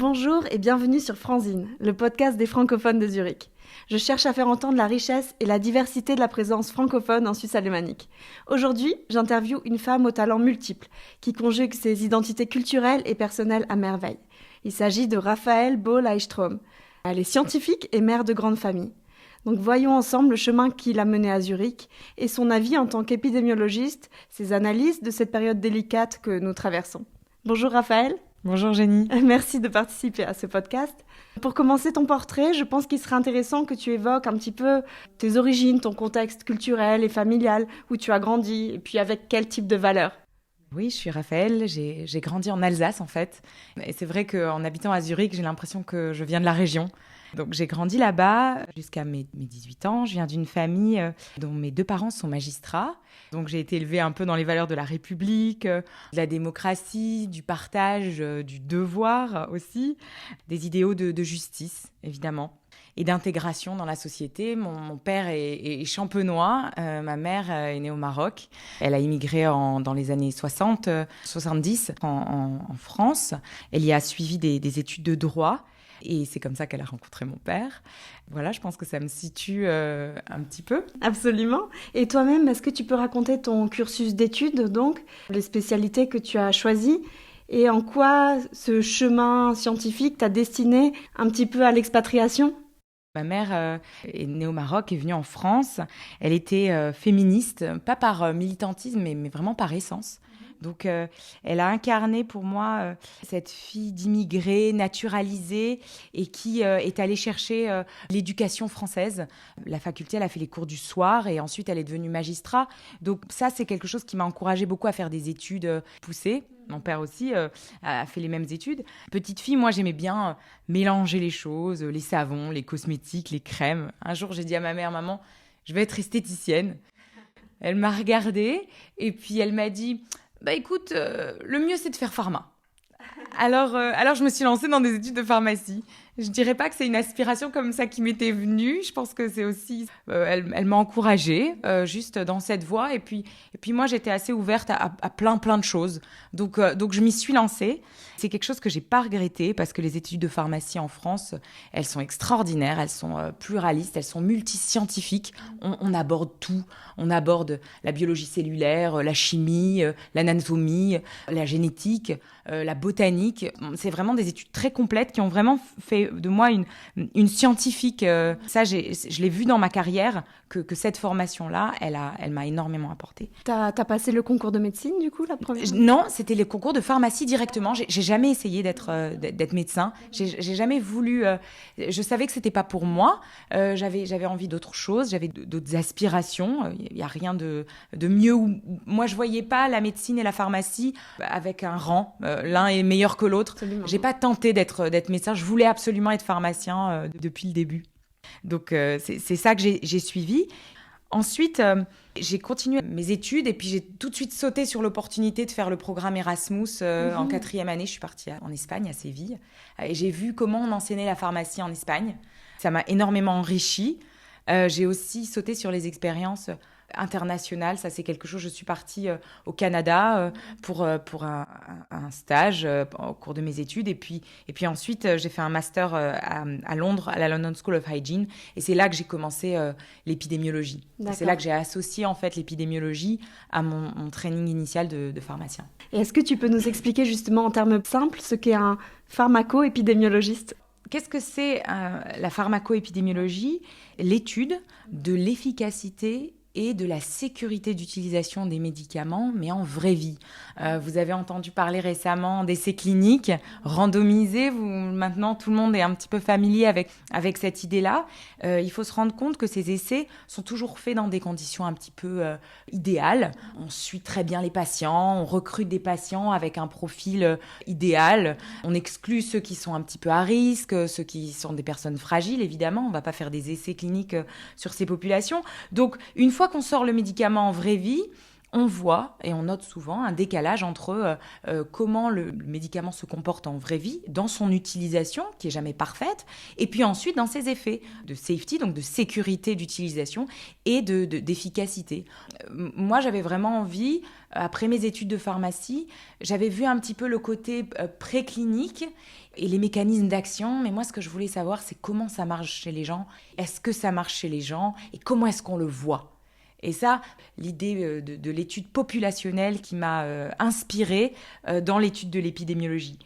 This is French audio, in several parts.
Bonjour et bienvenue sur Franzine, le podcast des francophones de Zurich. Je cherche à faire entendre la richesse et la diversité de la présence francophone en Suisse alémanique. Aujourd'hui, j'interviewe une femme aux talents multiples, qui conjugue ses identités culturelles et personnelles à merveille. Il s'agit de Raphaëlle Boll-Eichstrom. Elle est scientifique et mère de grande famille. Donc voyons ensemble le chemin qui l'a menée à Zurich et son avis en tant qu'épidémiologiste, ses analyses de cette période délicate que nous traversons. Bonjour Raphaëlle. Bonjour Jenny. Merci de participer à ce podcast. Pour commencer ton portrait, je pense qu'il serait intéressant que tu évoques un petit peu tes origines, ton contexte culturel et familial, où tu as grandi, et puis avec quel type de valeurs. Oui, je suis Raphaëlle, j'ai grandi en Alsace en fait. Et c'est vrai qu'en habitant à Zurich, j'ai l'impression que je viens de la région. Donc j'ai grandi là-bas jusqu'à mes 18 ans. Je viens d'une famille dont mes deux parents sont magistrats. Donc j'ai été élevée un peu dans les valeurs de la République, de la démocratie, du partage, du devoir aussi, des idéaux de justice évidemment et d'intégration dans la société. Mon père est champenois, ma mère est née au Maroc. Elle a immigré dans les années 60, 70 en France. Elle y a suivi des études de droit. Et c'est comme ça qu'elle a rencontré mon père. Voilà, je pense que ça me situe un petit peu. Absolument. Et toi-même, est-ce que tu peux raconter ton cursus d'études, donc, les spécialités que tu as choisies et en quoi ce chemin scientifique t'a destiné un petit peu à l'expatriation ? Ma mère est née au Maroc, est venue en France. Elle était féministe, pas par militantisme, mais vraiment par essence. Donc, elle a incarné pour moi cette fille d'immigrés naturalisée et qui est allée chercher l'éducation française. La faculté, elle a fait les cours du soir et ensuite elle est devenue magistrat. Donc ça, c'est quelque chose qui m'a encouragée beaucoup à faire des études poussées. Mon père aussi a fait les mêmes études. Petite fille, moi, j'aimais bien mélanger les choses, les savons, les cosmétiques, les crèmes. Un jour, j'ai dit à ma mère, « Maman, je vais être esthéticienne. » Elle m'a regardée et puis elle m'a dit... Bah écoute, le mieux c'est de faire pharma. Alors je me suis lancée dans des études de pharmacie. Je dirais pas que c'est une aspiration comme ça qui m'était venue. Je pense que c'est aussi... elle m'a encouragée juste dans cette voie. Et puis moi, j'étais assez ouverte à plein de choses. Donc je m'y suis lancée. C'est quelque chose que j'ai pas regretté parce que les études de pharmacie en France, elles sont extraordinaires, elles sont pluralistes, elles sont multiscientifiques. On aborde tout. On aborde la biologie cellulaire, la chimie, l'anatomie, la génétique, la botanique. C'est vraiment des études très complètes qui ont vraiment fait de moi une scientifique. Ça, je l'ai vu dans ma carrière que cette formation-là, elle m'a énormément apporté. T'as passé le concours de médecine, du coup, la première ? Non, c'était les concours de pharmacie directement. J'ai jamais essayé d'être médecin. J'ai jamais voulu... je savais que c'était pas pour moi. J'avais envie d'autre chose. J'avais d'autres aspirations. Il y a rien de mieux. Moi, je voyais pas la médecine et la pharmacie avec un rang. L'un est meilleur que l'autre. Absolument. J'ai pas tenté d'être médecin. Je voulais absolument être pharmacien depuis le début. Donc, c'est ça que j'ai suivi. Ensuite, j'ai continué mes études et puis j'ai tout de suite sauté sur l'opportunité de faire le programme Erasmus en 4e année. Je suis partie en Espagne, à Séville, et j'ai vu comment on enseignait la pharmacie en Espagne. Ça m'a énormément enrichie. J'ai aussi sauté sur les expériences internationales. Ça, c'est quelque chose. Je suis partie au Canada pour un stage au cours de mes études. Et puis ensuite, j'ai fait un master à Londres, à la London School of Hygiene. Et c'est là que j'ai commencé l'épidémiologie. C'est là que j'ai associé en fait l'épidémiologie à mon training initial de pharmacien. Et est-ce que tu peux nous expliquer justement en termes simples ce qu'est un pharmaco-épidémiologiste ? Qu'est-ce que c'est la pharmacoépidémiologie ? L'étude de l'efficacité et de la sécurité d'utilisation des médicaments, mais en vraie vie. Vous avez entendu parler récemment d'essais cliniques randomisés. Maintenant, tout le monde est un petit peu familier avec cette idée-là. Il faut se rendre compte que ces essais sont toujours faits dans des conditions un petit peu idéales. On suit très bien les patients, on recrute des patients avec un profil idéal. On exclut ceux qui sont un petit peu à risque, ceux qui sont des personnes fragiles, évidemment. On ne va pas faire des essais cliniques sur ces populations. Donc, une fois qu'on sort le médicament en vraie vie, on voit et on note souvent un décalage entre comment le médicament se comporte en vraie vie, dans son utilisation, qui est jamais parfaite, et puis ensuite dans ses effets de safety, donc de sécurité d'utilisation et d'efficacité. Moi, j'avais vraiment envie, après mes études de pharmacie, j'avais vu un petit peu le côté préclinique et les mécanismes d'action, mais moi, ce que je voulais savoir, c'est comment ça marche chez les gens, est-ce que ça marche chez les gens, et comment est-ce qu'on le voit. Et ça, l'idée de l'étude populationnelle qui m'a inspirée dans l'étude de l'épidémiologie.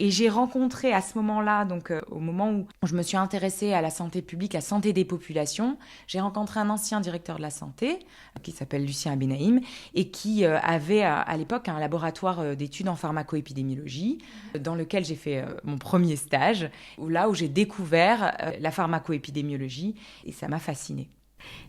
Et j'ai rencontré à ce moment-là, donc au moment où je me suis intéressée à la santé publique, la santé des populations, j'ai rencontré un ancien directeur de la santé qui s'appelle Lucien Abenaïm et qui avait à l'époque un laboratoire d'études en pharmacoépidémiologie dans lequel j'ai fait mon premier stage, où j'ai découvert la pharmacoépidémiologie et ça m'a fascinée.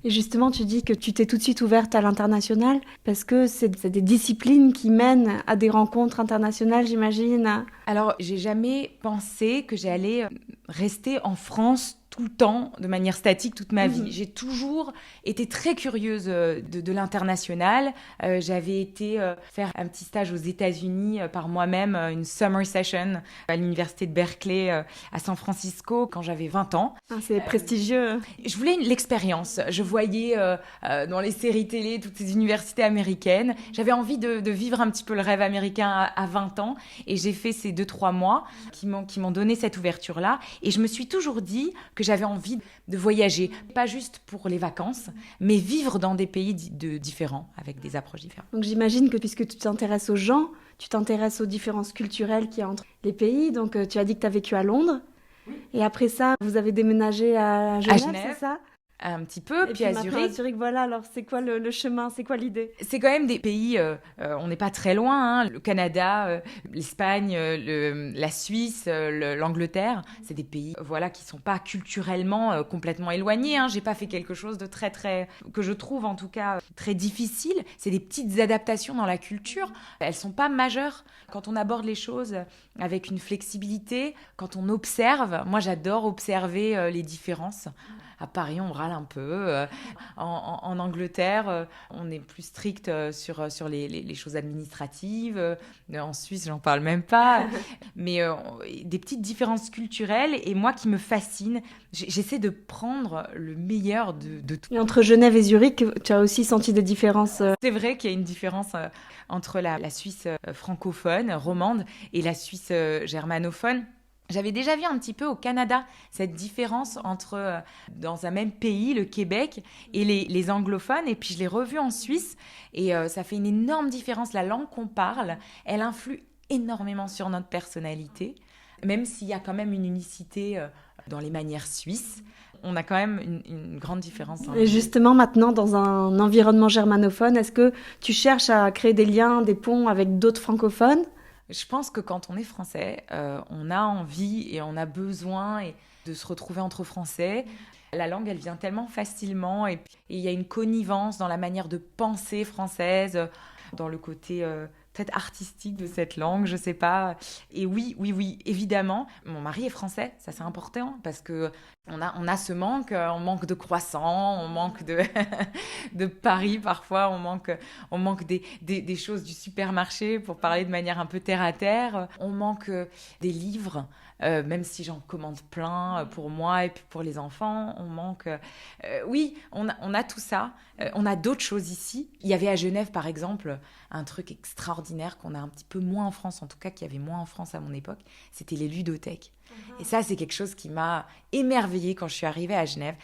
Et justement, tu dis que tu t'es tout de suite ouverte à l'international parce que c'est des disciplines qui mènent à des rencontres internationales, j'imagine. Alors, j'ai jamais pensé que j'allais rester en France tout le temps, de manière statique, toute ma vie. J'ai toujours été très curieuse de l'international. J'avais été faire un petit stage aux États-Unis par moi-même, une summer session à l'université de Berkeley à San Francisco quand j'avais 20 ans. C'est prestigieux. Je voulais l'expérience. Je voyais dans les séries télé toutes ces universités américaines. J'avais envie de vivre un petit peu le rêve américain à 20 ans. Et j'ai fait ces 2-3 mois qui m'ont donné cette ouverture-là. Et je me suis toujours dit que j'avais envie de voyager, pas juste pour les vacances, mais vivre dans des pays différents, avec des approches différentes. Donc j'imagine que puisque tu t'intéresses aux gens, tu t'intéresses aux différences culturelles qu'il y a entre les pays. Donc tu as dit que tu as vécu à Londres. Et après ça, vous avez déménagé à Genève, c'est ça ? Un petit peu, puis à Zurich. À Zurich, voilà, alors c'est quoi le chemin, c'est quoi l'idée ? C'est quand même des pays, on n'est pas très loin, le Canada, l'Espagne, la Suisse, l'Angleterre, c'est des pays qui sont pas culturellement complètement éloignés. J'ai pas fait quelque chose de très, que je trouve en tout cas très difficile. C'est des petites adaptations dans la culture, elles sont pas majeures. Quand on aborde les choses avec une flexibilité, quand on observe, moi j'adore observer les différences. À Paris, on râle un peu. En Angleterre, on est plus strict sur les choses administratives. En Suisse, j'en parle même pas. Mais des petites différences culturelles. Et moi, qui me fascine, j'essaie de prendre le meilleur de tout. Et entre Genève et Zurich, tu as aussi senti des différences C'est vrai qu'il y a une différence entre la Suisse francophone, romande, et la Suisse germanophone. J'avais déjà vu un petit peu au Canada cette différence entre, dans un même pays, le Québec, et les anglophones. Et puis je l'ai revu en Suisse et ça fait une énorme différence. La langue qu'on parle, elle influe énormément sur notre personnalité. Même s'il y a quand même une unicité dans les manières suisses, on a quand même une grande différence. Et justement, maintenant, dans un environnement germanophone, est-ce que tu cherches à créer des liens, des ponts avec d'autres francophones ? Je pense que quand on est français, on a envie et on a besoin de se retrouver entre français. La langue, elle vient tellement facilement et il y a une connivence dans la manière de penser française, dans le côté peut-être artistique de cette langue, je sais pas. Et oui, évidemment, mon mari est français, ça c'est important parce que on a ce manque, on manque de croissants, on manque de Paris parfois, on manque des choses du supermarché pour parler de manière un peu terre à terre, on manque des livres. Même si j'en commande plein pour moi et puis pour les enfants, on manque... oui, on a tout ça. On a d'autres choses ici. Il y avait à Genève, par exemple, un truc extraordinaire qu'on a un petit peu moins en France, en tout cas qu'il y avait moins en France à mon époque, c'était les ludothèques. Et ça, c'est quelque chose qui m'a émerveillée quand je suis arrivée à Genève.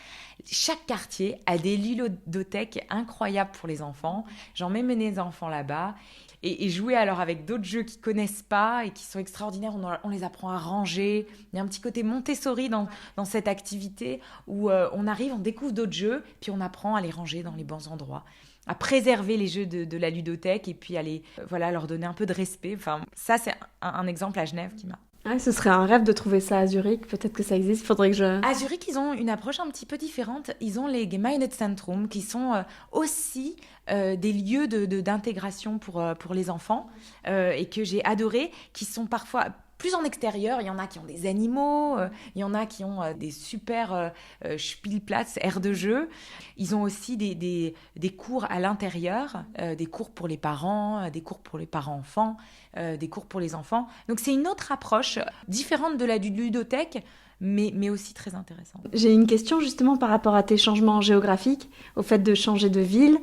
Chaque quartier a des ludothèques incroyables pour les enfants. J'en ai mené les enfants là-bas. Et jouer alors avec d'autres jeux qu'ils ne connaissent pas et qui sont extraordinaires. On les apprend à ranger. Il y a un petit côté Montessori dans cette activité où on arrive, on découvre d'autres jeux, puis on apprend à les ranger dans les bons endroits, à préserver les jeux de la ludothèque et puis à leur donner un peu de respect. Enfin, ça, c'est un exemple à Genève qui m'a... Ouais, ce serait un rêve de trouver ça à Zurich. Peut-être que ça existe, il faudrait que je... À Zurich, ils ont une approche un petit peu différente. Ils ont les Gemeindezentrum qui sont aussi des lieux d'intégration pour les enfants et que j'ai adoré, qui sont parfois plus en extérieur. Il y en a qui ont des animaux, il y en a qui ont des super Spielplatz, aires de jeu. Ils ont aussi des cours à l'intérieur, des cours pour les parents, des cours pour les parents-enfants, des cours pour les enfants. Donc c'est une autre approche différente de la du ludothèque, mais aussi très intéressante. J'ai une question justement par rapport à tes changements géographiques, au fait de changer de ville.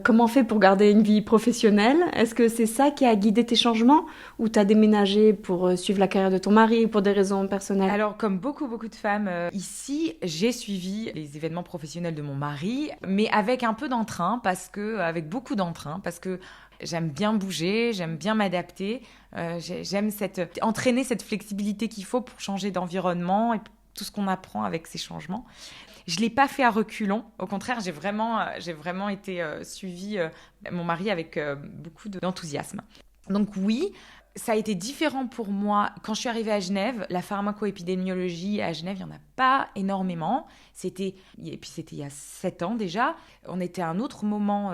Comment on fait pour garder une vie professionnelle? Est-ce que c'est ça qui a guidé tes changements ou t'as déménagé pour suivre la carrière de ton mari ou pour des raisons personnelles? Alors, comme beaucoup de femmes ici, j'ai suivi les événements professionnels de mon mari, mais avec un peu d'entrain, avec beaucoup d'entrain, parce que j'aime bien bouger, j'aime bien m'adapter, j'aime entraîner cette flexibilité qu'il faut pour changer d'environnement et tout ce qu'on apprend avec ces changements. Je ne l'ai pas fait à reculons. Au contraire, j'ai vraiment été suivie mon mari avec beaucoup d'enthousiasme. Donc oui, ça a été différent pour moi. Quand je suis arrivée à Genève, la pharmacoépidémiologie à Genève, il n'y en a pas énormément. C'était il y a 7 ans déjà. On était à un autre moment,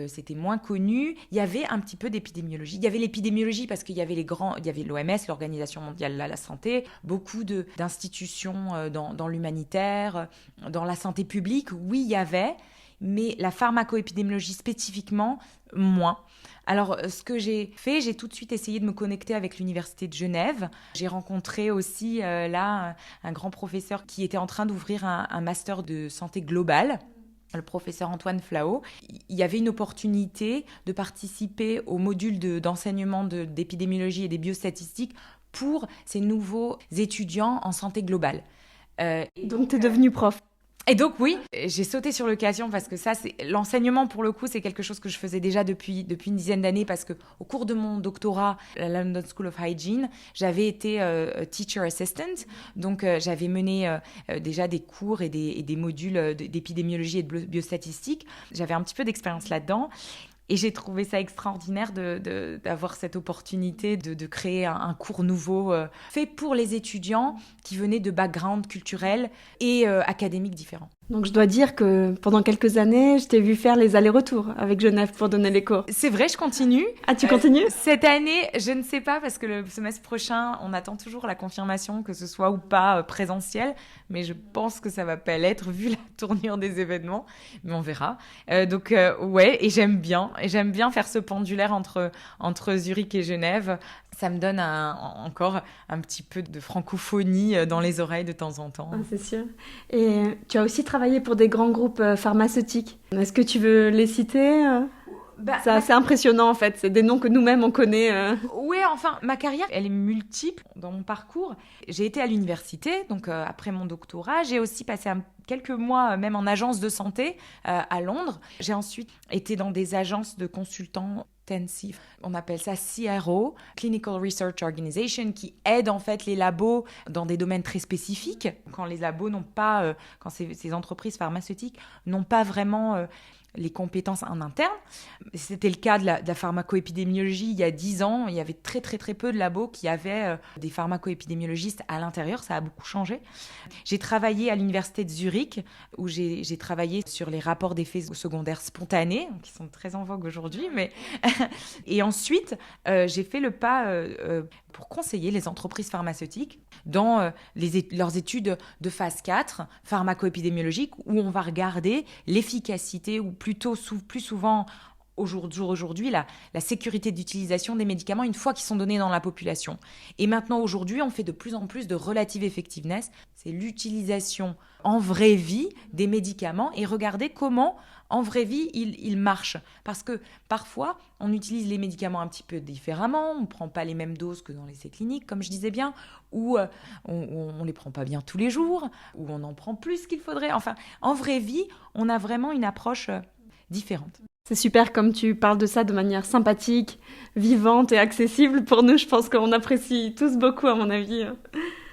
c'était moins connu. Il y avait un petit peu d'épidémiologie. Il y avait l'épidémiologie parce qu'il y avait il y avait l'OMS, l'Organisation mondiale de la santé, beaucoup d'institutions dans l'humanitaire, dans la santé publique. Oui, il y avait, mais la pharmacoépidémiologie spécifiquement, moins. Alors, ce que j'ai fait, j'ai tout de suite essayé de me connecter avec l'Université de Genève. J'ai rencontré aussi là un grand professeur qui était en train d'ouvrir un master de santé globale, le professeur Antoine Flao. Il y avait une opportunité de participer au module d'enseignement d'épidémiologie et des biostatistiques pour ces nouveaux étudiants en santé globale. Donc, tu es devenue prof. Et donc oui, j'ai sauté sur l'occasion parce que l'enseignement pour le coup, c'est quelque chose que je faisais déjà depuis une dizaine d'années parce que au cours de mon doctorat à la London School of Hygiene, j'avais été teacher assistant, donc j'avais mené déjà des cours et des modules d'épidémiologie et de biostatistique. J'avais un petit peu d'expérience là-dedans. Et j'ai trouvé ça extraordinaire d'avoir cette opportunité de créer un cours nouveau fait pour les étudiants qui venaient de backgrounds culturels et académiques différents. Donc je dois dire que pendant quelques années, je t'ai vu faire les allers-retours avec Genève pour donner les cours. C'est vrai, je continue. Ah, tu continues? Cette année, je ne sais pas parce que le semestre prochain, on attend toujours la confirmation que ce soit ou pas présentiel, mais je pense que ça va pas l'être vu la tournure des événements, mais on verra. Donc ouais, et j'aime bien faire ce pendulaire entre Zurich et Genève. Ça me donne encore un petit peu de francophonie dans les oreilles de temps en temps. Ah, c'est sûr. Et tu as aussi travaillé pour des grands groupes pharmaceutiques. Est-ce que tu veux les citer? C'est assez impressionnant en fait, c'est des noms que nous-mêmes on connaît. Oui, enfin, ma carrière, elle est multiple dans mon parcours. J'ai été à l'université, donc après mon doctorat. J'ai aussi passé quelques mois même en agence de santé à Londres. J'ai ensuite été dans des agences de consultants intensifs. On appelle ça CRO, Clinical Research Organization, qui aide en fait les labos dans des domaines très spécifiques. Quand les labos n'ont pas, quand ces entreprises pharmaceutiques n'ont pas vraiment les compétences en interne. C'était le cas de la pharmacoépidémiologie il y a 10 ans. Il y avait très peu de labos qui avaient des pharmacoépidémiologistes à l'intérieur. Ça a beaucoup changé. J'ai travaillé à l'université de Zurich où j'ai travaillé sur les rapports d'effets secondaires spontanés qui sont très en vogue aujourd'hui. Et ensuite, j'ai fait le pas pour conseiller les entreprises pharmaceutiques dans leurs études de phase 4 pharmacoépidémiologiques où on va regarder l'efficacité ou plutôt plus souvent aujourd'hui la sécurité d'utilisation des médicaments une fois qu'ils sont donnés dans la population. Et maintenant, aujourd'hui, on fait de plus en plus de relative effectiveness. C'est l'utilisation en vraie vie des médicaments et regarder comment, en vraie vie, ils marchent. Parce que parfois, on utilise les médicaments un petit peu différemment, on ne prend pas les mêmes doses que dans les essais cliniques, comme je disais bien, ou on ne les prend pas bien tous les jours, ou on en prend plus qu'il faudrait. Enfin, en vraie vie, on a vraiment une approche différente. C'est super comme tu parles de ça de manière sympathique, vivante et accessible. Pour nous, je pense qu'on apprécie tous beaucoup, à mon avis,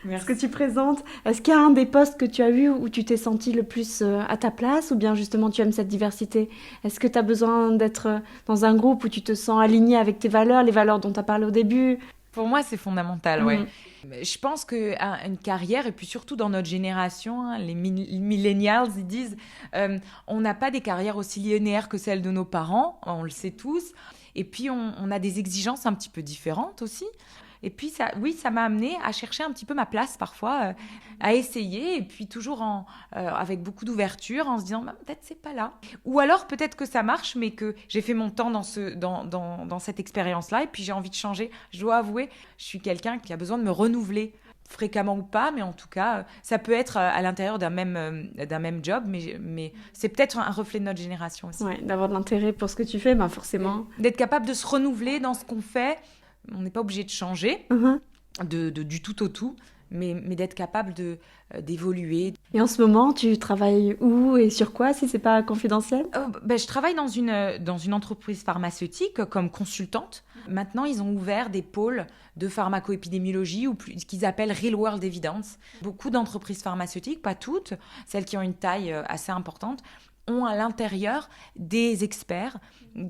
ce que tu présentes. Est-ce qu'il y a un des postes que tu as eu où tu t'es senti le plus à ta place ou bien justement tu aimes cette diversité? Est-ce que tu as besoin d'être dans un groupe où tu te sens aligné avec tes valeurs, les valeurs dont tu as parlé au début? Pour moi, c'est fondamental, ouais. Je pense qu'une carrière, et puis surtout dans notre génération, les millennials, ils disent on n'a pas des carrières aussi linéaires que celles de nos parents, on le sait tous. Et puis, on a des exigences un petit peu différentes aussi. Et puis, ça m'a amené à chercher un petit peu ma place parfois, à essayer, et puis toujours avec beaucoup d'ouverture, en se disant, bah, peut-être c'est pas là. Ou alors, peut-être que ça marche, mais que j'ai fait mon temps dans cette expérience-là, et puis j'ai envie de changer. Je dois avouer, je suis quelqu'un qui a besoin de me renouveler fréquemment ou pas, mais en tout cas, ça peut être à l'intérieur d'un même job, mais c'est peut-être un reflet de notre génération aussi. Ouais, d'avoir de l'intérêt pour ce que tu fais, ben forcément. D'être capable de se renouveler dans ce qu'on fait. On n'est pas obligé de changer du tout au tout, mais d'être capable d'évoluer. Et en ce moment, tu travailles où et sur quoi, si c'est pas confidentiel? Je travaille dans une entreprise pharmaceutique comme consultante. Maintenant, ils ont ouvert des pôles de pharmacoépidémiologie ou qu'ils appellent Real World Evidence. Beaucoup d'entreprises pharmaceutiques, pas toutes, celles qui ont une taille assez importante, ont à l'intérieur des experts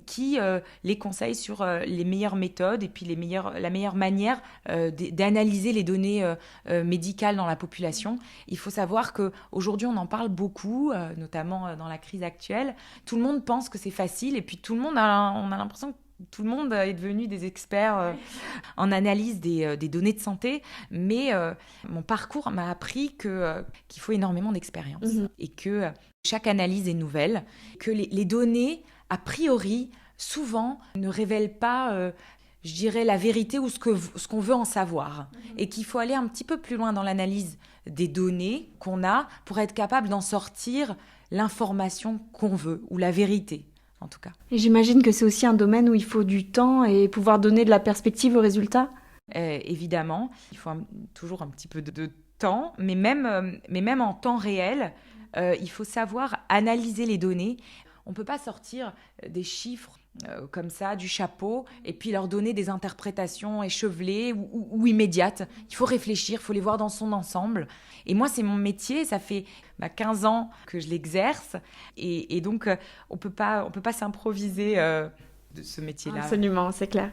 qui les conseillent sur les meilleures méthodes et puis la meilleure manière d'analyser les données médicales dans la population. Il faut savoir qu'aujourd'hui, on en parle beaucoup, notamment dans la crise actuelle. Tout le monde pense que c'est facile et puis on a l'impression que tout le monde est devenu des experts en analyse des données de santé, mais mon parcours m'a appris qu'il faut énormément d'expérience et que chaque analyse est nouvelle, que les données, a priori, souvent, ne révèlent pas, je dirais, la vérité ou ce qu'on veut en savoir. Et qu'il faut aller un petit peu plus loin dans l'analyse des données qu'on a pour être capable d'en sortir l'information qu'on veut, ou la vérité, en tout cas. Et j'imagine que c'est aussi un domaine où il faut du temps et pouvoir donner de la perspective aux résultats. Évidemment, il faut toujours un petit peu de temps, mais même en temps réel, il faut savoir analyser les données. On ne peut pas sortir des chiffres comme ça, du chapeau, et puis leur donner des interprétations échevelées ou immédiates. Il faut réfléchir, il faut les voir dans son ensemble. Et moi, c'est mon métier, ça fait 15 ans que je l'exerce, et donc on peut pas s'improviser de ce métier-là. Absolument, c'est clair.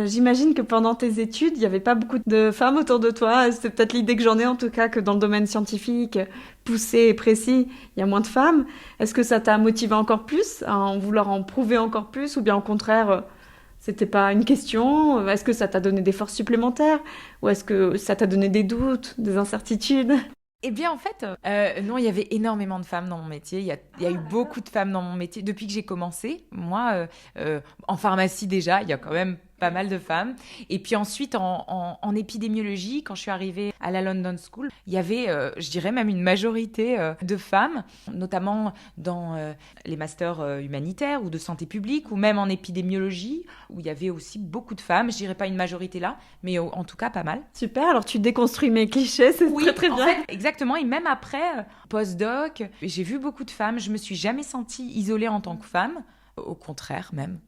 J'imagine que pendant tes études, il n'y avait pas beaucoup de femmes autour de toi. C'est peut-être l'idée que j'en ai, en tout cas, que dans le domaine scientifique, poussé et précis, il y a moins de femmes. Est-ce que ça t'a motivé encore plus à en vouloir en prouver encore plus, ou bien au contraire, c'était pas une question? Est-ce que ça t'a donné des forces supplémentaires, ou est-ce que ça t'a donné des doutes, des incertitudes? Eh bien, en fait, non, il y avait énormément de femmes dans mon métier. Il y a eu beaucoup de femmes dans mon métier depuis que j'ai commencé. Moi, en pharmacie déjà, il y a quand même pas mal de femmes. Et puis ensuite, en épidémiologie, quand je suis arrivée à la London School, il y avait, je dirais même une majorité de femmes, notamment dans les masters humanitaires ou de santé publique, ou même en épidémiologie, où il y avait aussi beaucoup de femmes. Je dirais pas une majorité là, mais en tout cas pas mal. Super, alors tu déconstruis mes clichés, c'est très très bien. En fait, exactement, et même après, post-doc, j'ai vu beaucoup de femmes. Je me suis jamais sentie isolée en tant que femme. Au contraire, même.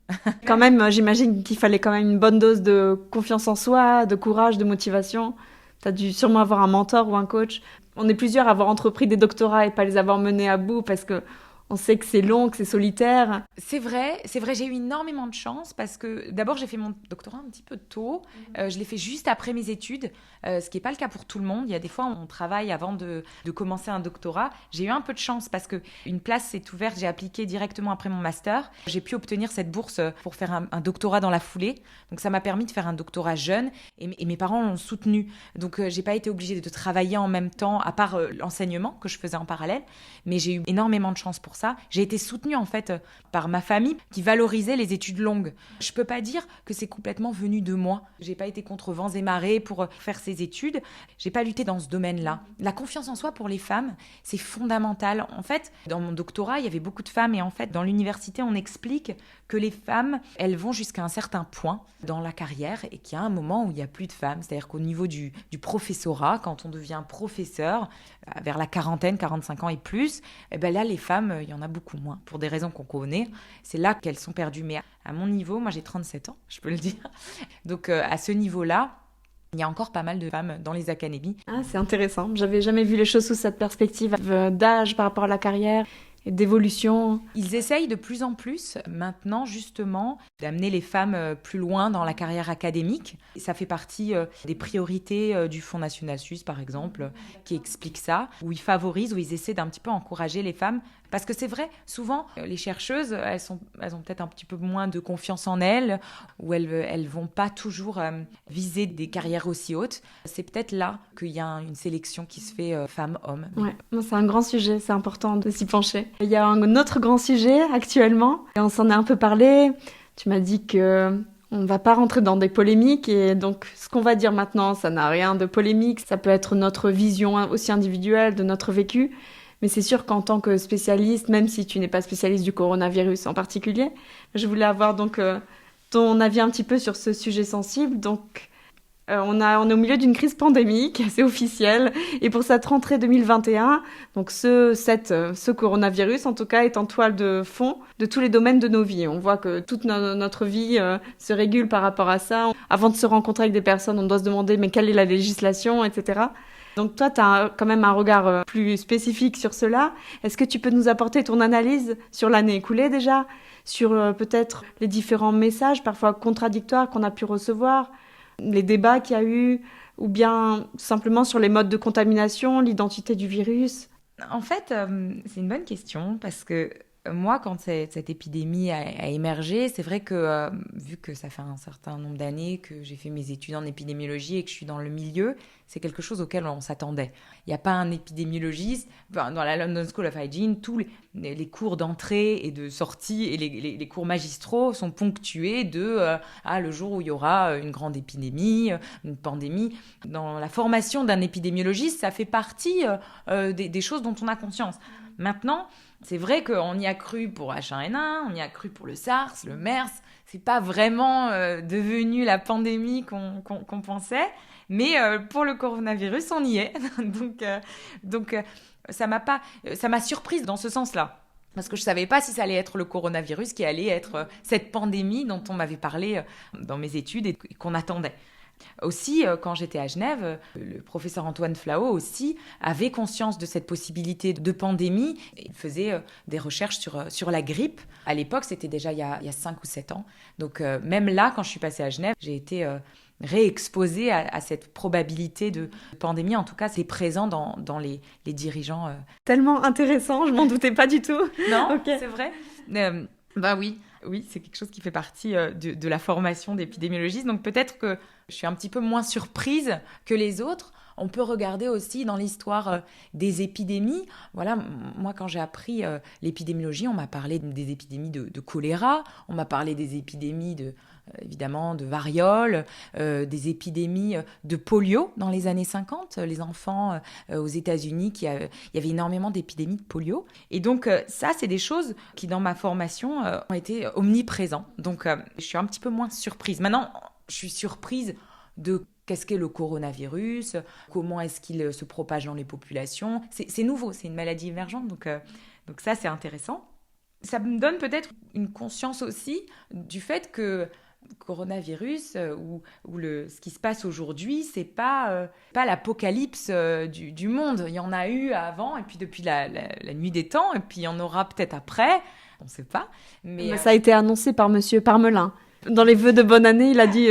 Quand même, j'imagine qu'il fallait quand même une bonne dose de confiance en soi, de courage, de motivation. Tu as dû sûrement avoir un mentor ou un coach. On est plusieurs à avoir entrepris des doctorats et pas les avoir menés à bout parce que on sait que c'est long, que c'est solitaire. C'est vrai, j'ai eu énormément de chance parce que d'abord j'ai fait mon doctorat un petit peu tôt, je l'ai fait juste après mes études, ce qui n'est pas le cas pour tout le monde. Il y a des fois on travaille avant de commencer un doctorat. J'ai eu un peu de chance parce qu'une place s'est ouverte, j'ai appliqué directement après mon master. J'ai pu obtenir cette bourse pour faire un doctorat dans la foulée, donc ça m'a permis de faire un doctorat jeune et mes parents l'ont soutenu. Donc j'ai pas été obligée de travailler en même temps, à part l'enseignement que je faisais en parallèle, mais j'ai eu énormément de chance pour ça. J'ai été soutenue en fait par ma famille qui valorisait les études longues. Je peux pas dire que c'est complètement venu de moi. J'ai pas été contre vents et marées pour faire ces études. J'ai pas lutté dans ce domaine-là. La confiance en soi pour les femmes, c'est fondamental. En fait, dans mon doctorat, il y avait beaucoup de femmes et en fait, dans l'université, on explique que les femmes, elles vont jusqu'à un certain point dans la carrière et qu'il y a un moment où il n'y a plus de femmes. C'est-à-dire qu'au niveau du professorat, quand on devient professeur, vers la quarantaine, 45 ans et plus, eh ben là, les femmes, il y en a beaucoup moins. Pour des raisons qu'on connaît, c'est là qu'elles sont perdues. Mais à mon niveau, moi j'ai 37 ans, je peux le dire. Donc à ce niveau-là, il y a encore pas mal de femmes dans les académies. Ah, c'est intéressant. J'avais jamais vu les choses sous cette perspective d'âge par rapport à la carrière et d'évolution. Ils essayent de plus en plus maintenant justement d'amener les femmes plus loin dans la carrière académique. Et ça fait partie des priorités du Fonds national suisse par exemple, qui explique ça, où ils favorisent, où ils essaient d'un petit peu encourager les femmes Parce que c'est vrai, souvent, les chercheuses, elles ont peut-être un petit peu moins de confiance en elles, ou elles vont pas toujours viser des carrières aussi hautes. C'est peut-être là qu'il y a une sélection qui se fait femmes-hommes. Ouais, c'est un grand sujet, c'est important de s'y pencher. Il y a un autre grand sujet actuellement, et on s'en a un peu parlé. Tu m'as dit que on ne va pas rentrer dans des polémiques, et donc ce qu'on va dire maintenant, ça n'a rien de polémique. Ça peut être notre vision aussi individuelle de notre vécu. Mais c'est sûr qu'en tant que spécialiste, même si tu n'es pas spécialiste du coronavirus en particulier, je voulais avoir donc ton avis un petit peu sur ce sujet sensible. Donc, on est au milieu d'une crise pandémique, c'est officiel. Et pour cette rentrée 2021, donc ce coronavirus, en tout cas, est en toile de fond de tous les domaines de nos vies. On voit que toute notre vie se régule par rapport à ça. Avant de se rencontrer avec des personnes, on doit se demander mais quelle est la législation, etc. Donc toi, tu as quand même un regard plus spécifique sur cela. Est-ce que tu peux nous apporter ton analyse sur l'année écoulée déjà, sur peut-être les différents messages parfois contradictoires qu'on a pu recevoir, les débats qu'il y a eu, ou bien simplement sur les modes de contamination, l'identité du virus? En fait, c'est une bonne question parce que moi, quand cette épidémie a émergé, c'est vrai que vu que ça fait un certain nombre d'années que j'ai fait mes études en épidémiologie et que je suis dans le milieu, c'est quelque chose auquel on s'attendait. Il n'y a pas un épidémiologiste, dans la London School of Hygiene, tous les cours d'entrée et de sortie et les cours magistraux sont ponctués de le jour où il y aura une grande épidémie, une pandémie. Dans la formation d'un épidémiologiste, ça fait partie des choses dont on a conscience. Maintenant, c'est vrai qu'on y a cru pour H1N1, on y a cru pour le SARS, le MERS. C'est pas vraiment devenu la pandémie qu'on pensait, mais pour le coronavirus, on y est. donc ça m'a surprise dans ce sens-là. Parce que je ne savais pas si ça allait être le coronavirus qui allait être cette pandémie dont on m'avait parlé dans mes études et qu'on attendait. Aussi, quand j'étais à Genève, le professeur Antoine Flao aussi avait conscience de cette possibilité de pandémie. Il faisait des recherches sur la grippe. À l'époque, c'était déjà il y a 5 ou 7 ans. Donc même là, quand je suis passée à Genève, j'ai été réexposée à cette probabilité de pandémie. En tout cas, c'est présent dans les dirigeants. Tellement intéressant, je m'en doutais pas du tout. Non, Okay. C'est vrai. Oui, c'est quelque chose qui fait partie de la formation d'épidémiologiste. Donc peut-être que je suis un petit peu moins surprise que les autres. On peut regarder aussi dans l'histoire des épidémies. Voilà, moi, quand j'ai appris l'épidémiologie, on m'a parlé des épidémies de choléra, on m'a parlé des épidémies évidemment de variole, des épidémies de polio dans les années 50. Les enfants aux États-Unis, il y avait énormément d'épidémies de polio. Et donc, ça, c'est des choses qui, dans ma formation, ont été omniprésents. Donc, je suis un petit peu moins surprise. Maintenant, je suis surprise de qu'est-ce qu'est le coronavirus, comment est-ce qu'il se propage dans les populations. C'est nouveau, c'est une maladie émergente, donc ça, c'est intéressant. Ça me donne peut-être une conscience aussi du fait que le coronavirus ou ce qui se passe aujourd'hui, c'est pas l'apocalypse du monde. Il y en a eu avant, et puis depuis la nuit des temps, et puis il y en aura peut-être après, on ne sait pas. Mais ça a été annoncé par Monsieur Parmelin. Dans les vœux de bonne année, il a dit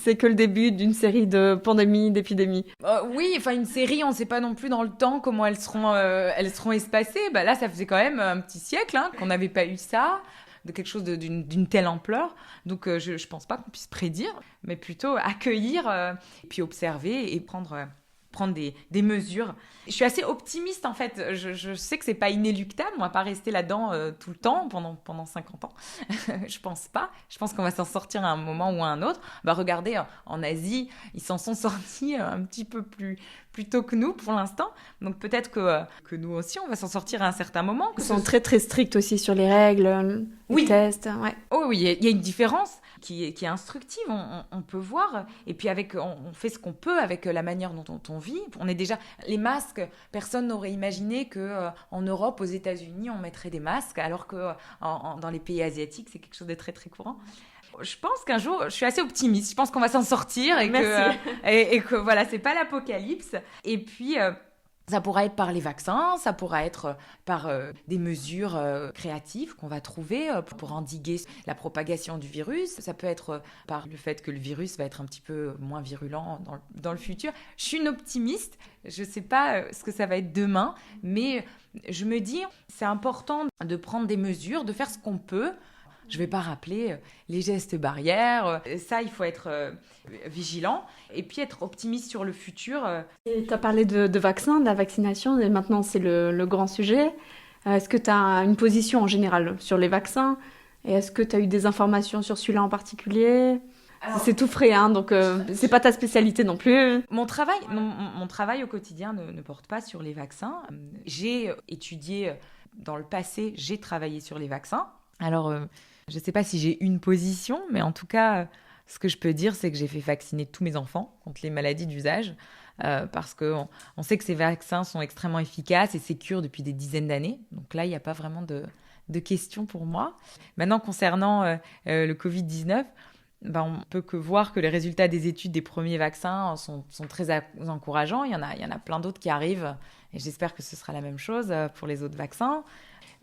c'est que le début d'une série de pandémies, d'épidémies. Oui, enfin une série, on ne sait pas non plus dans le temps comment elles seront espacées. Bah, là, ça faisait quand même un petit siècle qu'on n'avait pas eu ça, de quelque chose d'une telle ampleur. Donc je ne pense pas qu'on puisse prédire, mais plutôt accueillir, et puis observer et prendre des mesures. Je suis assez optimiste en fait. Je sais que c'est pas inéluctable. On va pas rester là-dedans tout le temps pendant 50 ans. Je pense pas. Je pense qu'on va s'en sortir à un moment ou à un autre. Regardez, en Asie, ils s'en sont sortis un petit peu plus tôt que nous pour l'instant. Donc peut-être que nous aussi, on va s'en sortir à un certain moment. Ils sont très très stricts aussi sur les règles, les tests. Ouais. Oh oui, il y a une différence qui est instructive, on peut voir, et puis on fait ce qu'on peut avec la manière dont on vit. On est déjà les masques, personne n'aurait imaginé que en Europe, aux États-Unis, on mettrait des masques, alors que dans les pays asiatiques, c'est quelque chose de très très courant. Je pense qu'un jour, je suis assez optimiste. Je pense qu'on va s'en sortir et que voilà, c'est pas l'apocalypse. Et puis Ça pourra être par les vaccins, ça pourra être par des mesures créatives qu'on va trouver pour endiguer la propagation du virus. Ça peut être par le fait que le virus va être un petit peu moins virulent dans le futur. Je suis une optimiste, je ne sais pas ce que ça va être demain, mais je me dis c'est important de prendre des mesures, de faire ce qu'on peut. Je ne vais pas rappeler les gestes barrières. Ça, il faut être vigilant et puis être optimiste sur le futur. Tu as parlé de vaccins, de la vaccination, et maintenant c'est le grand sujet. Est-ce que tu as une position en général sur les vaccins? Et est-ce que tu as eu des informations sur celui-là en particulier? Alors, c'est tout frais, hein, donc c'est pas ta spécialité non plus. Mon travail au quotidien ne porte pas sur les vaccins. J'ai étudié dans le passé, j'ai travaillé sur les vaccins. Alors, je ne sais pas si j'ai une position, mais en tout cas, ce que je peux dire, c'est que j'ai fait vacciner tous mes enfants contre les maladies d'usage parce qu'on sait que ces vaccins sont extrêmement efficaces et sécures depuis des dizaines d'années. Donc là, il n'y a pas vraiment de questions pour moi. Maintenant, concernant le Covid-19, on peut que voir que les résultats des études des premiers vaccins sont très encourageants. Il y en a plein d'autres qui arrivent et j'espère que ce sera la même chose pour les autres vaccins.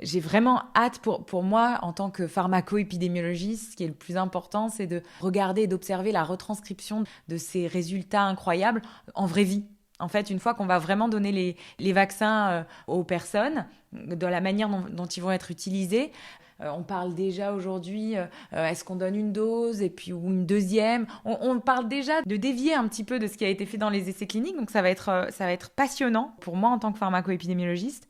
J'ai vraiment hâte pour moi, en tant que pharmaco-épidémiologiste, ce qui est le plus important, c'est de regarder et d'observer la retranscription de ces résultats incroyables en vraie vie. En fait, une fois qu'on va vraiment donner les vaccins aux personnes, de la manière dont ils vont être utilisés, on parle déjà aujourd'hui, est-ce qu'on donne une dose et puis ou une deuxième? On parle déjà de dévier un petit peu de ce qui a été fait dans les essais cliniques, donc ça va être passionnant pour moi en tant que pharmaco-épidémiologiste.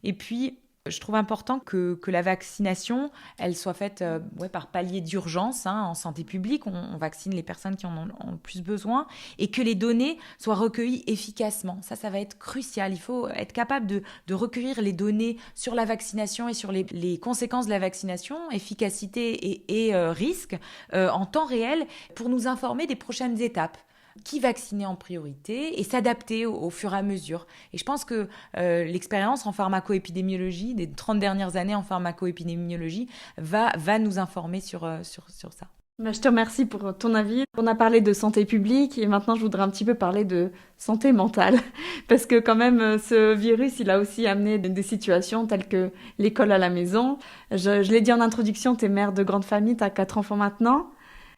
Et puis, je trouve important que la vaccination, elle soit faite par palier d'urgence. En santé publique, on vaccine les personnes qui en ont le plus besoin et que les données soient recueillies efficacement. Ça va être crucial. Il faut être capable de recueillir les données sur la vaccination et sur les conséquences de la vaccination, efficacité et risque en temps réel pour nous informer des prochaines étapes. Qui vacciner en priorité et s'adapter au fur et à mesure. Et je pense que l'expérience en pharmacoépidémiologie, des 30 dernières années en pharmacoépidémiologie, va nous informer sur ça. Je te remercie pour ton avis. On a parlé de santé publique et maintenant je voudrais un petit peu parler de santé mentale. Parce que quand même, ce virus, il a aussi amené des situations telles que l'école à la maison. Je l'ai dit en introduction, tu es mère de grande famille, tu as 4 enfants maintenant.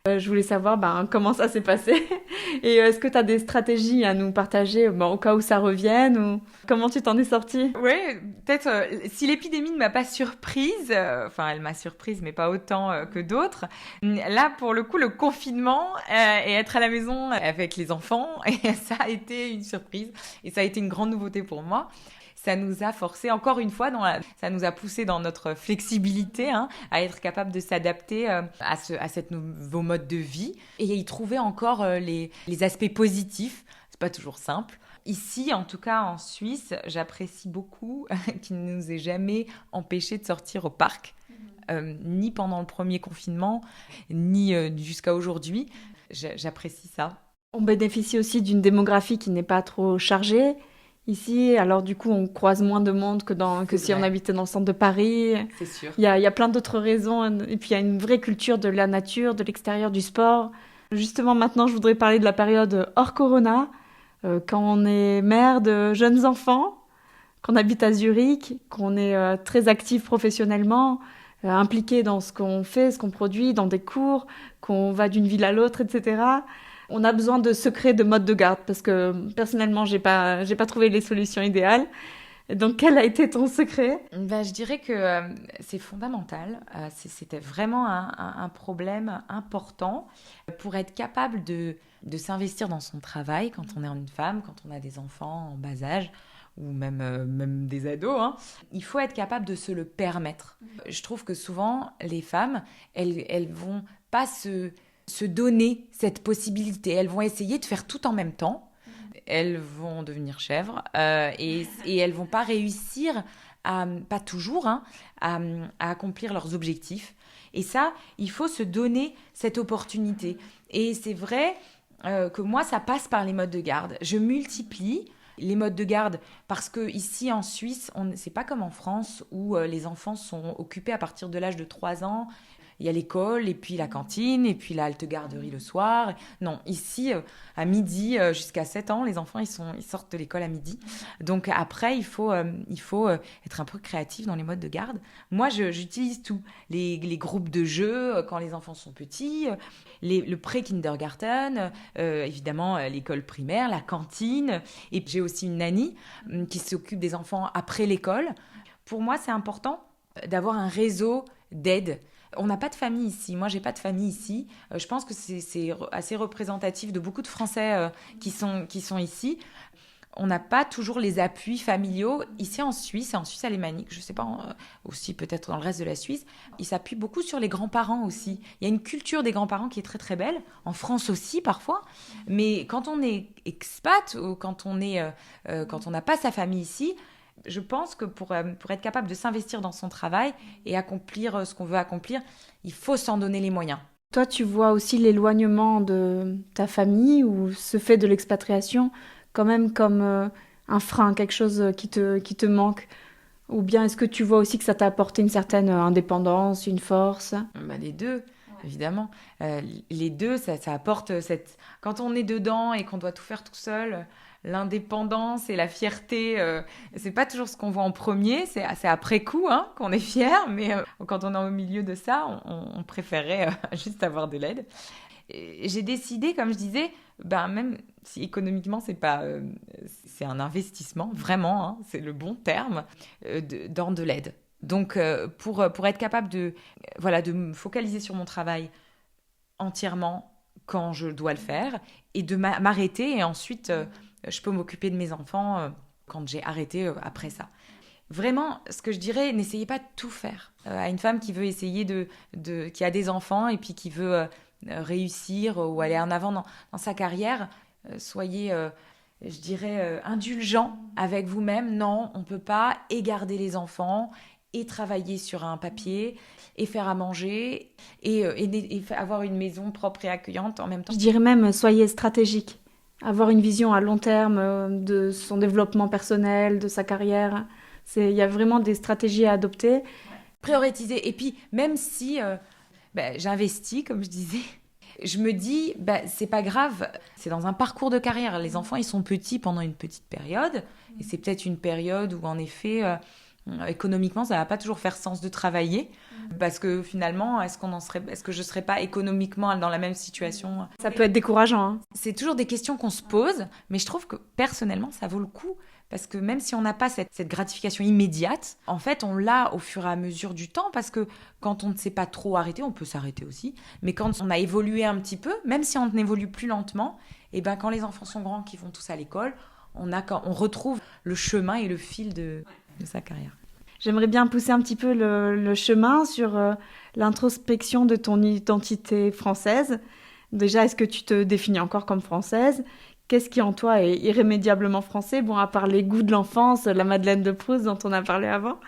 Je voulais savoir comment ça s'est passé et est-ce que tu as des stratégies à nous partager au cas où ça revienne ou comment tu t'en es sortie? Oui, peut-être si l'épidémie ne m'a pas surprise, elle m'a surprise mais pas autant que d'autres. Là, pour le coup, le confinement et être à la maison avec les enfants, ça a été une surprise et ça a été une grande nouveauté pour moi. Ça nous a forcé, encore une fois, ça nous a poussé dans notre flexibilité à être capable de s'adapter à cet nouveau mode de vie et y trouver encore les aspects positifs. C'est pas toujours simple. Ici, en tout cas en Suisse, j'apprécie beaucoup qu'il ne nous ait jamais empêché de sortir au parc, ni pendant le premier confinement, ni jusqu'à aujourd'hui. J'apprécie ça. On bénéficie aussi d'une démographie qui n'est pas trop chargée. Ici, alors du coup, on croise moins de monde que si on habitait dans le centre de Paris. C'est sûr. Il y a plein d'autres raisons. Et puis, il y a une vraie culture de la nature, de l'extérieur, du sport. Justement, maintenant, je voudrais parler de la période hors Corona, quand on est mère de jeunes enfants, qu'on habite à Zurich, qu'on est très actif professionnellement, impliqué dans ce qu'on fait, ce qu'on produit, dans des cours, qu'on va d'une ville à l'autre, etc. On a besoin de secrets de mode de garde parce que personnellement, j'ai pas trouvé les solutions idéales. Donc, quel a été ton secret? Je dirais que c'est fondamental. C'était vraiment un problème important pour être capable de s'investir dans son travail quand on est une femme, quand on a des enfants en bas âge ou même des ados. Il faut être capable de se le permettre. Je trouve que souvent, les femmes, elles vont pas se donner cette possibilité. Elles vont essayer de faire tout en même temps. Elles vont devenir chèvres et elles vont pas réussir, pas toujours, à accomplir leurs objectifs. Et ça, il faut se donner cette opportunité. Et c'est vrai que moi, ça passe par les modes de garde. Je multiplie les modes de garde parce que ici en Suisse, c'est pas comme en France où les enfants sont occupés à partir de l'âge de 3 ans. il y a l'école, et puis la cantine, et puis la halte garderie le soir. Non, ici, à midi, jusqu'à 7 ans, les enfants, ils sortent de l'école à midi. Donc après, il faut être un peu créatif dans les modes de garde. Moi, j'utilise tout. Les groupes de jeux, quand les enfants sont petits, le pré-kindergarten, évidemment, l'école primaire, la cantine. Et j'ai aussi une nanny qui s'occupe des enfants après l'école. Pour moi, c'est important d'avoir un réseau d'aide. On n'a pas de famille ici. Moi, j'ai pas de famille ici. Je pense que c'est assez représentatif de beaucoup de Français qui sont ici. On n'a pas toujours les appuis familiaux. Ici en Suisse alémanique, je ne sais pas, aussi peut-être dans le reste de la Suisse, ils s'appuient beaucoup sur les grands-parents aussi. Il y a une culture des grands-parents qui est très très belle, en France aussi parfois. Mais quand on est expat ou quand on n'a pas sa famille ici, je pense que pour être capable de s'investir dans son travail et accomplir ce qu'on veut accomplir, il faut s'en donner les moyens. Toi, tu vois aussi l'éloignement de ta famille ou ce fait de l'expatriation quand même comme un frein, quelque chose qui te manque? Ou bien est-ce que tu vois aussi que ça t'a apporté une certaine indépendance, une force? Les deux, évidemment. Les deux, ça apporte cette... Quand on est dedans et qu'on doit tout faire tout seul, l'indépendance et la fierté, c'est pas toujours ce qu'on voit en premier, c'est après coup qu'on est fier, mais quand on est au milieu de ça, on préférerait juste avoir de l'aide. Et j'ai décidé, comme je disais, même si économiquement c'est un investissement, vraiment, c'est le bon terme, dans de l'aide. Donc pour être capable de me focaliser sur mon travail entièrement quand je dois le faire et de m'arrêter, et ensuite je peux m'occuper de mes enfants quand j'ai arrêté après ça. Vraiment, ce que je dirais, n'essayez pas de tout faire. À une femme qui veut essayer qui a des enfants et puis qui veut réussir ou aller en avant dans sa carrière, soyez, je dirais, indulgents avec vous-même. Non, on ne peut pas et garder les enfants et travailler sur un papier et faire à manger et avoir une maison propre et accueillante en même temps. Je dirais même, soyez stratégique. Avoir une vision à long terme de son développement personnel, de sa carrière. Il y a vraiment des stratégies à adopter. Prioriser. Et puis, même si j'investis, comme je disais, je me dis, c'est pas grave, c'est dans un parcours de carrière. Les enfants, ils sont petits pendant une petite période. Et c'est peut-être une période où, en effet, économiquement, ça va pas toujours faire sens de travailler. Parce que finalement, est-ce que je serais pas économiquement dans la même situation? Ça peut être décourageant. C'est toujours des questions qu'on se pose, mais je trouve que personnellement, ça vaut le coup. Parce que même si on n'a pas cette gratification immédiate, en fait, on l'a au fur et à mesure du temps. Parce que quand on ne sait pas trop arrêter, on peut s'arrêter aussi. Mais quand on a évolué un petit peu, même si on évolue plus lentement, quand les enfants sont grands, qu'ils vont tous à l'école, on retrouve le chemin et le fil de sa carrière. J'aimerais bien pousser un petit peu le chemin sur l'introspection de ton identité française. Déjà, est-ce que tu te définis encore comme française ? Qu'est-ce qui en toi est irrémédiablement français ? Bon, à part les goûts de l'enfance, la Madeleine de Proust dont on a parlé avant.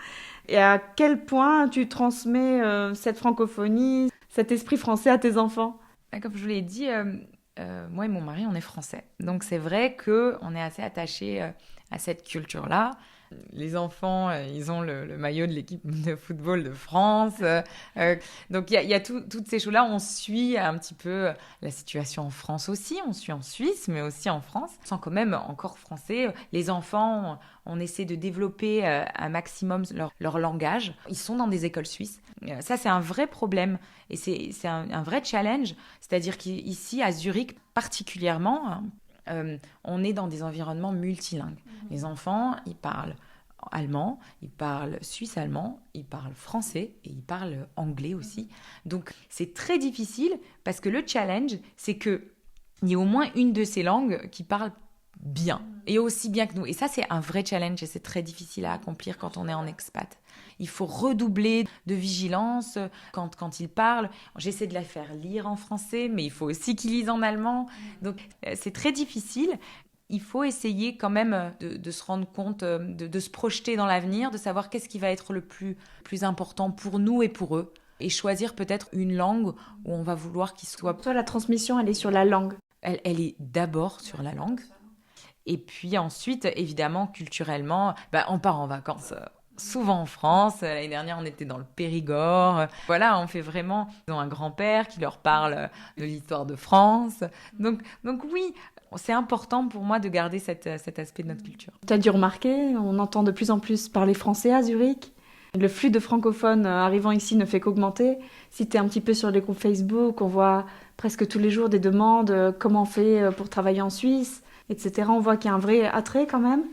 Et à quel point tu transmets cette francophonie, cet esprit français à tes enfants ? Comme je vous l'ai dit, moi et mon mari, on est français. Donc c'est vrai qu'on est assez attachés à cette culture-là. Les enfants, ils ont le maillot de l'équipe de football de France. Donc, il y a toutes ces choses-là. On suit un petit peu la situation en France aussi. On suit en Suisse, mais aussi en France. On sent quand même encore français. Les enfants, on essaie de développer un maximum leur langage. Ils sont dans des écoles suisses. Ça, c'est un vrai problème. Et c'est un vrai challenge. C'est-à-dire qu'ici, à Zurich particulièrement... on est dans des environnements multilingues. Les enfants, ils parlent allemand, ils parlent suisse-allemand, ils parlent français et ils parlent anglais aussi. Donc, c'est très difficile parce que le challenge, c'est qu'il y ait au moins une de ces langues qui parle bien et aussi bien que nous. Et ça, c'est un vrai challenge et c'est très difficile à accomplir quand on est en expat. Il faut redoubler de vigilance quand ils parlent. J'essaie de la faire lire en français, mais il faut aussi qu'ils lisent en allemand. Donc, c'est très difficile. Il faut essayer quand même de se rendre compte, de se projeter dans l'avenir, de savoir qu'est-ce qui va être le plus important pour nous et pour eux. Et choisir peut-être une langue où on va vouloir qu'ils soient... Toi, la transmission, elle est sur la langue. Elle est d'abord sur la langue. Et puis ensuite, évidemment, culturellement, on part en vacances souvent en France. L'année dernière, on était dans le Périgord. Voilà, on fait vraiment... Ils ont un grand-père qui leur parle de l'histoire de France. Donc oui, c'est important pour moi de garder cet aspect de notre culture. Tu as dû remarquer, on entend de plus en plus parler français à Zurich. Le flux de francophones arrivant ici ne fait qu'augmenter. Si tu es un petit peu sur les groupes Facebook, on voit presque tous les jours des demandes, comment on fait pour travailler en Suisse, etc. On voit qu'il y a un vrai attrait quand même.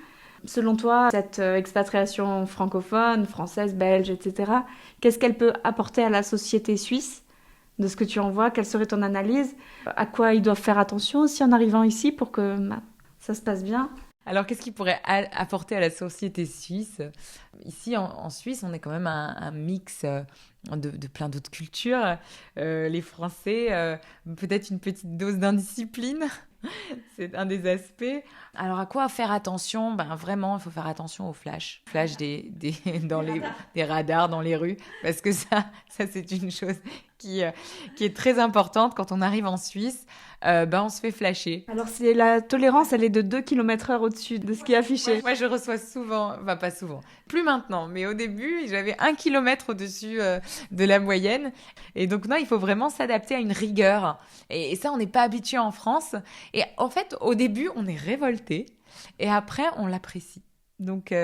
Selon toi, cette expatriation francophone, française, belge, etc., qu'est-ce qu'elle peut apporter à la société suisse de ce que tu en vois? Quelle serait ton analyse? À quoi ils doivent faire attention aussi en arrivant ici pour que ça se passe bien? Alors, qu'est-ce qui pourrait apporter à la société suisse? Ici, en Suisse, on est quand même un mix de plein d'autres cultures. Les Français, peut-être une petite dose d'indiscipline. C'est un des aspects. Alors, à quoi faire attention? Ben, vraiment, il faut faire attention aux flashs. Flash des radars dans les rues. Parce que ça c'est une chose qui est très importante quand on arrive en Suisse. On se fait flasher. Alors, la tolérance, elle est de 2 km/h au-dessus de ce qui est affiché. Moi, je reçois souvent, enfin pas souvent, plus maintenant, mais au début, j'avais 1 kilomètre au-dessus de la moyenne. Et donc, non, il faut vraiment s'adapter à une rigueur. Et ça, on n'est pas habitué en France. Et en fait, au début, on est révolté. Et après, on l'apprécie. Donc,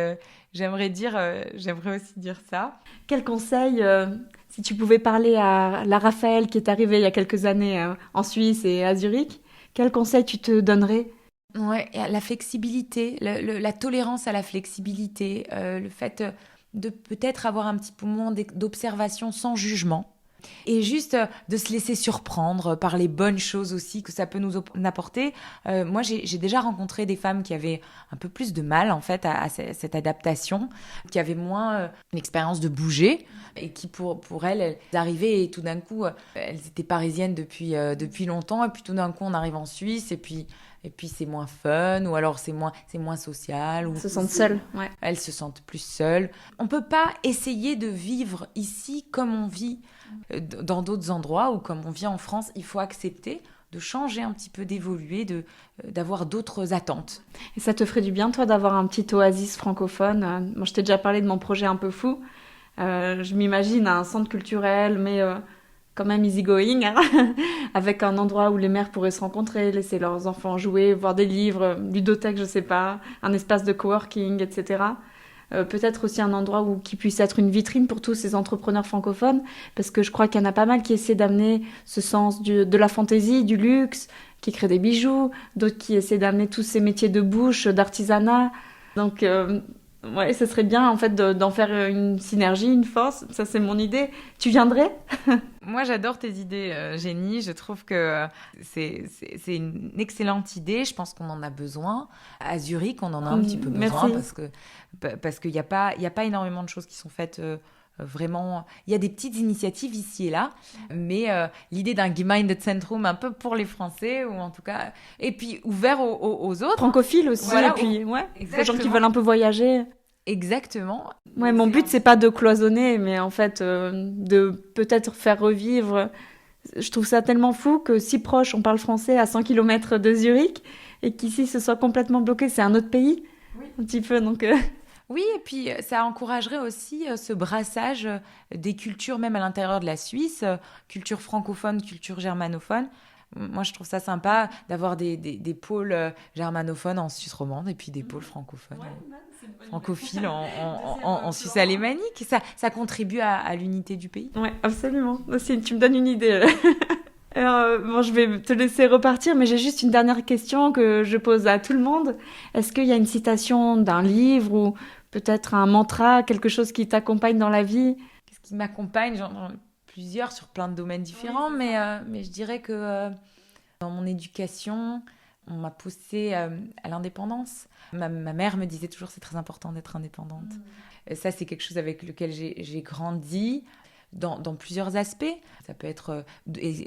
j'aimerais aussi dire ça. Quel conseil, si tu pouvais parler à la Raphaël qui est arrivée il y a quelques années en Suisse et à Zurich, quel conseil tu te donnerais? Ouais, la flexibilité, la tolérance à la flexibilité, le fait de peut-être avoir un petit moment d'observation sans jugement. Et juste de se laisser surprendre par les bonnes choses aussi que ça peut nous apporter. Moi, j'ai déjà rencontré des femmes qui avaient un peu plus de mal en fait à cette adaptation, qui avaient moins une expérience de bouger et qui pour elles arrivaient et tout d'un coup, elles étaient parisiennes depuis longtemps et puis tout d'un coup, on arrive en Suisse et puis c'est moins fun ou alors c'est moins social. Elles se sentent seules. Ouais. Elles se sentent plus seules. On peut pas essayer de vivre ici comme on vit dans d'autres endroits ou comme on vit en France. Il faut accepter de changer un petit peu, d'évoluer, d'avoir d'autres attentes. Et ça te ferait du bien, toi, d'avoir un petit oasis francophone? Moi, je t'ai déjà parlé de mon projet un peu fou. Je m'imagine un centre culturel, mais quand même easygoing, hein, avec un endroit où les mères pourraient se rencontrer, laisser leurs enfants jouer, voir des livres, ludothèque, je sais pas, un espace de coworking, etc. Peut-être aussi un endroit qui puisse être une vitrine pour tous ces entrepreneurs francophones, parce que je crois qu'il y en a pas mal qui essaient d'amener ce sens de la fantaisie, du luxe, qui créent des bijoux, d'autres qui essaient d'amener tous ces métiers de bouche, d'artisanat. Donc, ouais, ce serait bien en fait d'en faire une synergie, une force. Ça, c'est mon idée. Tu viendrais? Moi, j'adore tes idées, Jenny. Je trouve que c'est une excellente idée. Je pense qu'on en a besoin. À Zurich, on en a un petit peu besoin parce qu'il n'y a pas énormément de choses qui sont faites vraiment. Il y a des petites initiatives ici et là, mais l'idée d'un Gemeindezentrum un peu pour les Français ou en tout cas, et puis ouvert aux autres. Francophiles aussi. Voilà, et puis les gens qui veulent un peu voyager. Exactement. Ouais, mon but, c'est pas de cloisonner, mais en fait, de peut-être faire revivre. Je trouve ça tellement fou que si proche, on parle français à 100 km de Zurich, et qu'ici, ce soit complètement bloqué. C'est un autre pays, un petit peu, donc... Oui, et puis ça encouragerait aussi ce brassage des cultures, même à l'intérieur de la Suisse, culture francophone, culture germanophone. Moi, je trouve ça sympa d'avoir des pôles germanophones en Suisse romande et puis des pôles francophones. Francophiles en Suisse alémanique. Ça contribue à l'unité du pays. Oui, absolument. Aussi, tu me donnes une idée. Alors, je vais te laisser repartir, mais j'ai juste une dernière question que je pose à tout le monde. Est-ce qu'il y a une citation d'un livre ou peut-être un mantra, quelque chose qui t'accompagne dans la vie? Qu'est-ce qui m'accompagne? J'en ai plusieurs sur plein de domaines différents, mais je dirais que dans mon éducation, on m'a poussée à l'indépendance. Ma mère me disait toujours c'est très important d'être indépendante. Ça, c'est quelque chose avec lequel j'ai grandi dans plusieurs aspects. Ça peut être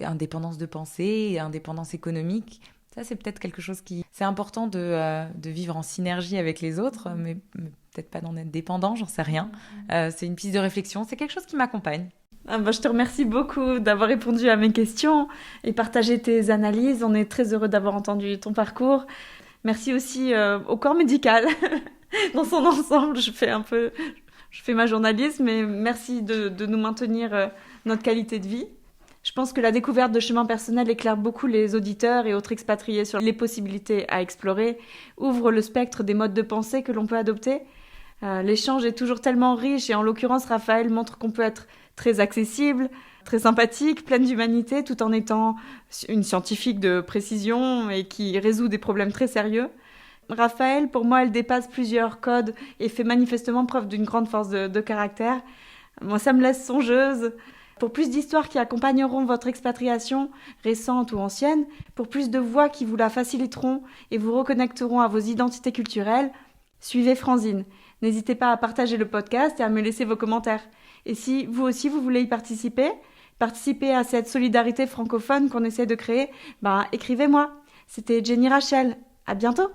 indépendance de pensée, indépendance économique. Ça, c'est peut-être quelque chose c'est important de vivre en synergie avec les autres, mais peut-être pas d'en être dépendant, j'en sais rien. C'est une piste de réflexion, c'est quelque chose qui m'accompagne. Je te remercie beaucoup d'avoir répondu à mes questions et partagé tes analyses. On est très heureux d'avoir entendu ton parcours. Merci aussi au corps médical dans son ensemble. je fais ma journalisme et merci de nous maintenir notre qualité de vie. Je pense que la découverte de chemins personnels éclaire beaucoup les auditeurs et autres expatriés sur les possibilités à explorer, ouvre le spectre des modes de pensée que l'on peut adopter. L'échange est toujours tellement riche et en l'occurrence, Raphaël montre qu'on peut être très accessible, très sympathique, pleine d'humanité, tout en étant une scientifique de précision et qui résout des problèmes très sérieux. Raphaël, pour moi, elle dépasse plusieurs codes et fait manifestement preuve d'une grande force de caractère. Moi, ça me laisse songeuse. Pour plus d'histoires qui accompagneront votre expatriation, récente ou ancienne, pour plus de voix qui vous la faciliteront et vous reconnecteront à vos identités culturelles, suivez Franzine. N'hésitez pas à partager le podcast et à me laisser vos commentaires. Et si vous aussi vous voulez y participer à cette solidarité francophone qu'on essaie de créer, écrivez-moi. C'était Jenny Rachel. À bientôt!